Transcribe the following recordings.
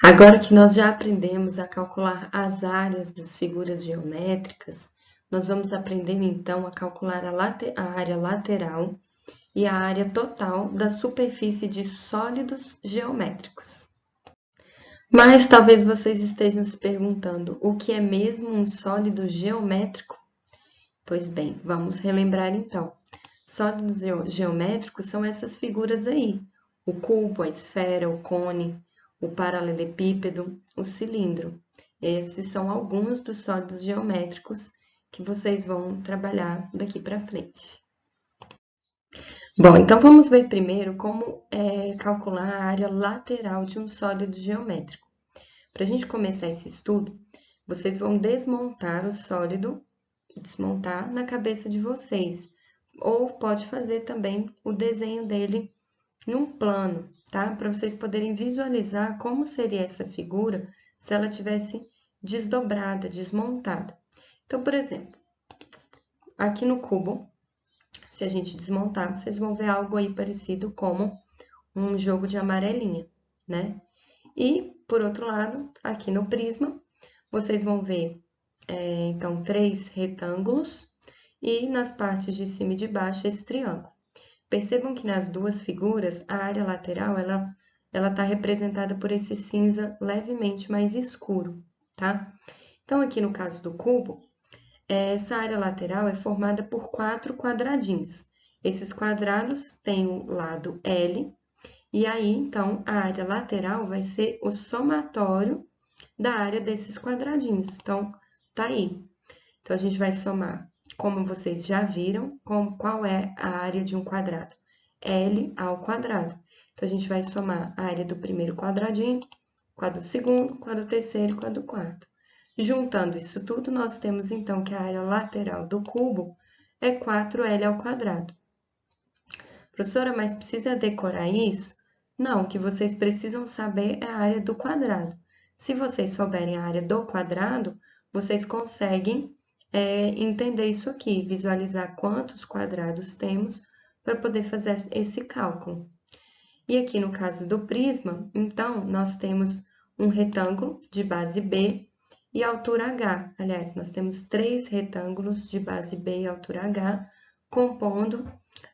Agora que nós já aprendemos a calcular as áreas das figuras geométricas, nós vamos aprender então a calcular a área lateral e a área total da superfície de sólidos geométricos. Mas talvez vocês estejam se perguntando, o que é mesmo um sólido geométrico? Pois bem, vamos relembrar então. Sólidos geométricos são essas figuras aí: o cubo, a esfera, o cone, o paralelepípedo, o cilindro. Esses são alguns dos sólidos geométricos que vocês vão trabalhar daqui para frente. Bom, então vamos ver primeiro como calcular a área lateral de um sólido geométrico. Para a gente começar esse estudo, vocês vão desmontar o sólido, desmontar na cabeça de vocês, ou pode fazer também o desenho dele num plano, tá? Para vocês poderem visualizar como seria essa figura se ela tivesse desdobrada, desmontada. Então, por exemplo, aqui no cubo, se a gente desmontar, vocês vão ver algo aí parecido como um jogo de amarelinha, né? E, por outro lado, aqui no prisma, vocês vão ver, então, 3 retângulos e nas partes de cima e de baixo esse triângulo. Percebam que nas duas figuras, a área lateral, ela está representada por esse cinza levemente mais escuro, tá? Então, aqui no caso do cubo, essa área lateral é formada por 4 quadradinhos. Esses quadrados têm o lado L, e aí, então, a área lateral vai ser o somatório da área desses quadradinhos. Então, tá aí. Então, a gente vai somar, como vocês já viram, qual é a área de um quadrado? L ao quadrado. Então, a gente vai somar a área do primeiro quadradinho com a do segundo, com a do terceiro e com a do quarto. Juntando isso tudo, nós temos, então, que a área lateral do cubo é 4L ao quadrado. Professora, mas precisa decorar isso? Não, o que vocês precisam saber é a área do quadrado. Se vocês souberem a área do quadrado, vocês conseguem entender isso aqui, visualizar quantos quadrados temos para poder fazer esse cálculo. E aqui no caso do prisma, então, nós temos um retângulo de base B e altura H. Aliás, nós temos 3 retângulos de base B e altura H, compondo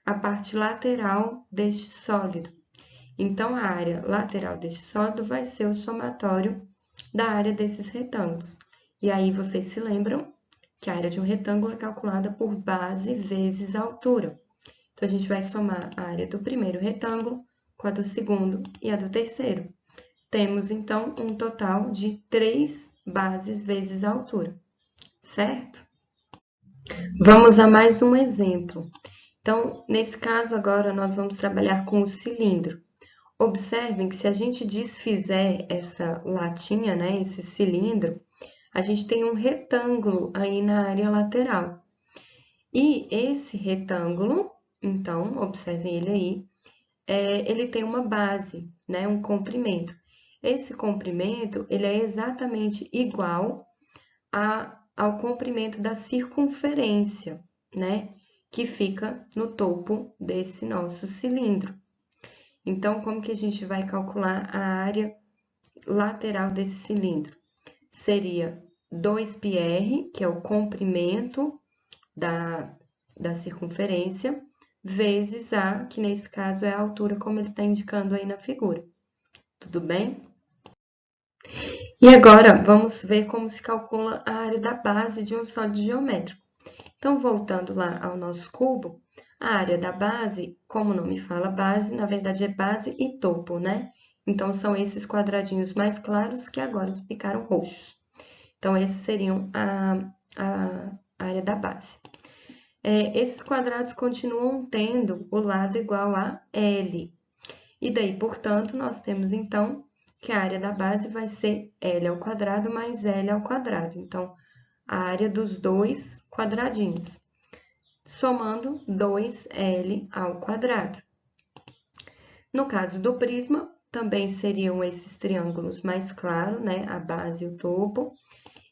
a parte lateral deste sólido. Então, a área lateral deste sólido vai ser o somatório da área desses retângulos. E aí, vocês se lembram que a área de um retângulo é calculada por base vezes altura. Então, a gente vai somar a área do primeiro retângulo com a do segundo e a do terceiro. Temos, então, um total de 3 bases vezes a altura, certo? Vamos a mais um exemplo. Então, nesse caso agora, nós vamos trabalhar com o cilindro. Observem que se a gente desfizer essa latinha, né, esse cilindro, a gente tem um retângulo aí na área lateral. E esse retângulo, então, observem ele aí, ele tem uma base, né, um comprimento. Esse comprimento, ele é exatamente igual ao comprimento da circunferência, né, que fica no topo desse nosso cilindro. Então, como que a gente vai calcular a área lateral desse cilindro? Seria 2πr, que é o comprimento da circunferência, vezes A, que nesse caso é a altura, como ele está indicando aí na figura. Tudo bem? E agora, vamos ver como se calcula a área da base de um sólido geométrico. Então, voltando lá ao nosso cubo, a área da base, como o nome fala base, na verdade é base e topo, né? Então, são esses quadradinhos mais claros que agora ficaram roxos. Então, esses seriam a área da base. Esses quadrados continuam tendo o lado igual a L. E daí, portanto, nós temos, então, que a área da base vai ser L ao quadrado mais L ao quadrado. Então, a área dos dois quadradinhos, somando 2L ao quadrado. No caso do prisma, também seriam esses triângulos mais claros, né? A base e o topo.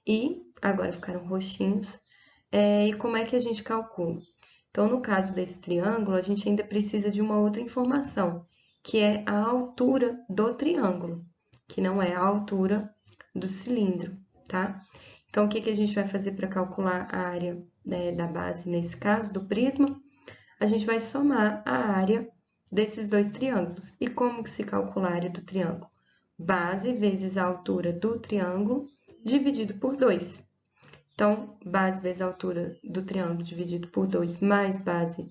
E agora ficaram roxinhos. E como é que a gente calcula? Então, no caso desse triângulo, a gente ainda precisa de uma outra informação, que é a altura do triângulo. que não é a altura do cilindro, tá? Então, o que que a gente vai fazer para calcular a área, né, da base, nesse caso, do prisma? A gente vai somar a área desses dois triângulos. E como que se calcula a área do triângulo? Base vezes a altura do triângulo dividido por 2. Então, base vezes a altura do triângulo dividido por 2 mais base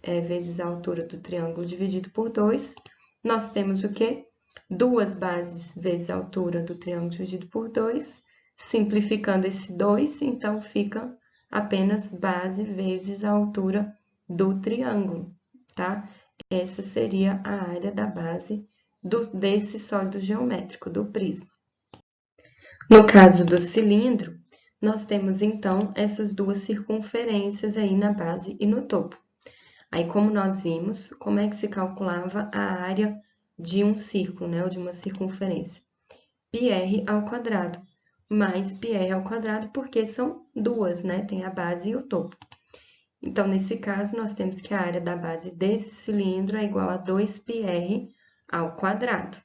vezes a altura do triângulo dividido por 2, nós temos o quê? 2 bases vezes a altura do triângulo dividido por 2, simplificando esse 2, então fica apenas base vezes a altura do triângulo, tá? Essa seria a área da base desse sólido geométrico, do prisma. No caso do cilindro, nós temos, então, essas duas circunferências aí na base e no topo. Aí, como nós vimos, como é que se calculava a área de um círculo, né, ou de uma circunferência? Πr ao quadrado, mais πr ao quadrado, porque são duas, né, tem a base e o topo. Então, nesse caso, nós temos que a área da base desse cilindro é igual a 2πr ao quadrado.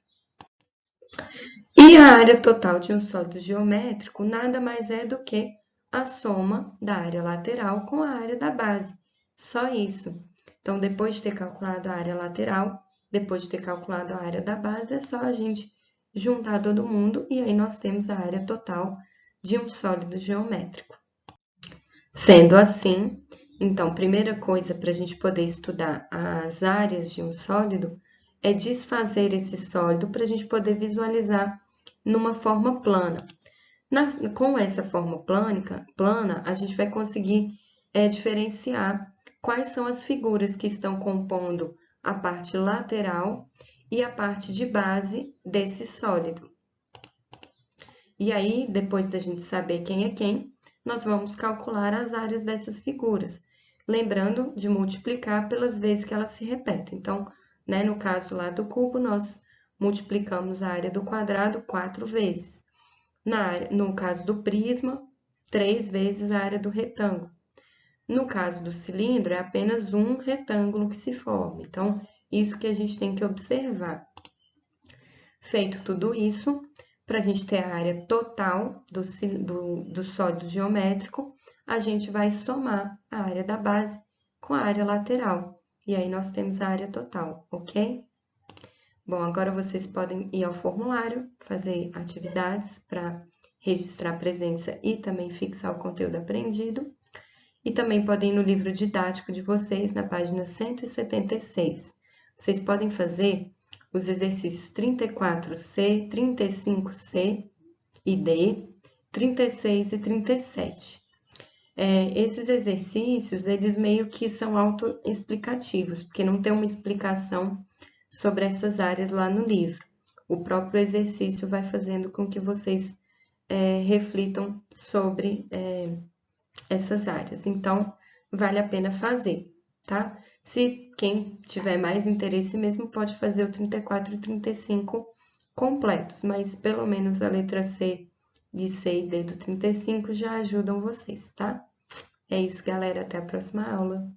E a área total de um sólido geométrico nada mais é do que a soma da área lateral com a área da base. Só isso. Então, depois de ter calculado a área lateral, depois de ter calculado a área da base, é só a gente juntar todo mundo e aí nós temos a área total de um sólido geométrico. Sendo assim, então, primeira coisa para a gente poder estudar as áreas de um sólido é desfazer esse sólido para a gente poder visualizar numa forma plana. Com essa forma plana, a gente vai conseguir diferenciar quais são as figuras que estão compondo a parte lateral e a parte de base desse sólido. E aí, depois da gente saber quem é quem, nós vamos calcular as áreas dessas figuras, lembrando de multiplicar pelas vezes que elas se repetem. Então, né, no caso lá do cubo, nós multiplicamos a área do quadrado 4 vezes. No caso do prisma, 3 vezes a área do retângulo. No caso do cilindro, é apenas um retângulo que se forma. Então, isso que a gente tem que observar. Feito tudo isso, para a gente ter a área total do sólido geométrico, a gente vai somar a área da base com a área lateral. E aí, nós temos a área total, ok? Bom, agora vocês podem ir ao formulário, fazer atividades para registrar a presença e também fixar o conteúdo aprendido. E também podem ir no livro didático de vocês, na página 176. Vocês podem fazer os exercícios 34C, 35C e D, 36 e 37. Esses exercícios, eles meio que são autoexplicativos, porque não tem uma explicação sobre essas áreas lá no livro. O próprio exercício vai fazendo com que vocês reflitam sobre essas áreas. Então, vale a pena fazer, tá? Se quem tiver mais interesse mesmo, pode fazer o 34 e 35 completos, mas pelo menos a letra C e D do 35 já ajudam vocês, tá? É isso, galera. Até a próxima aula.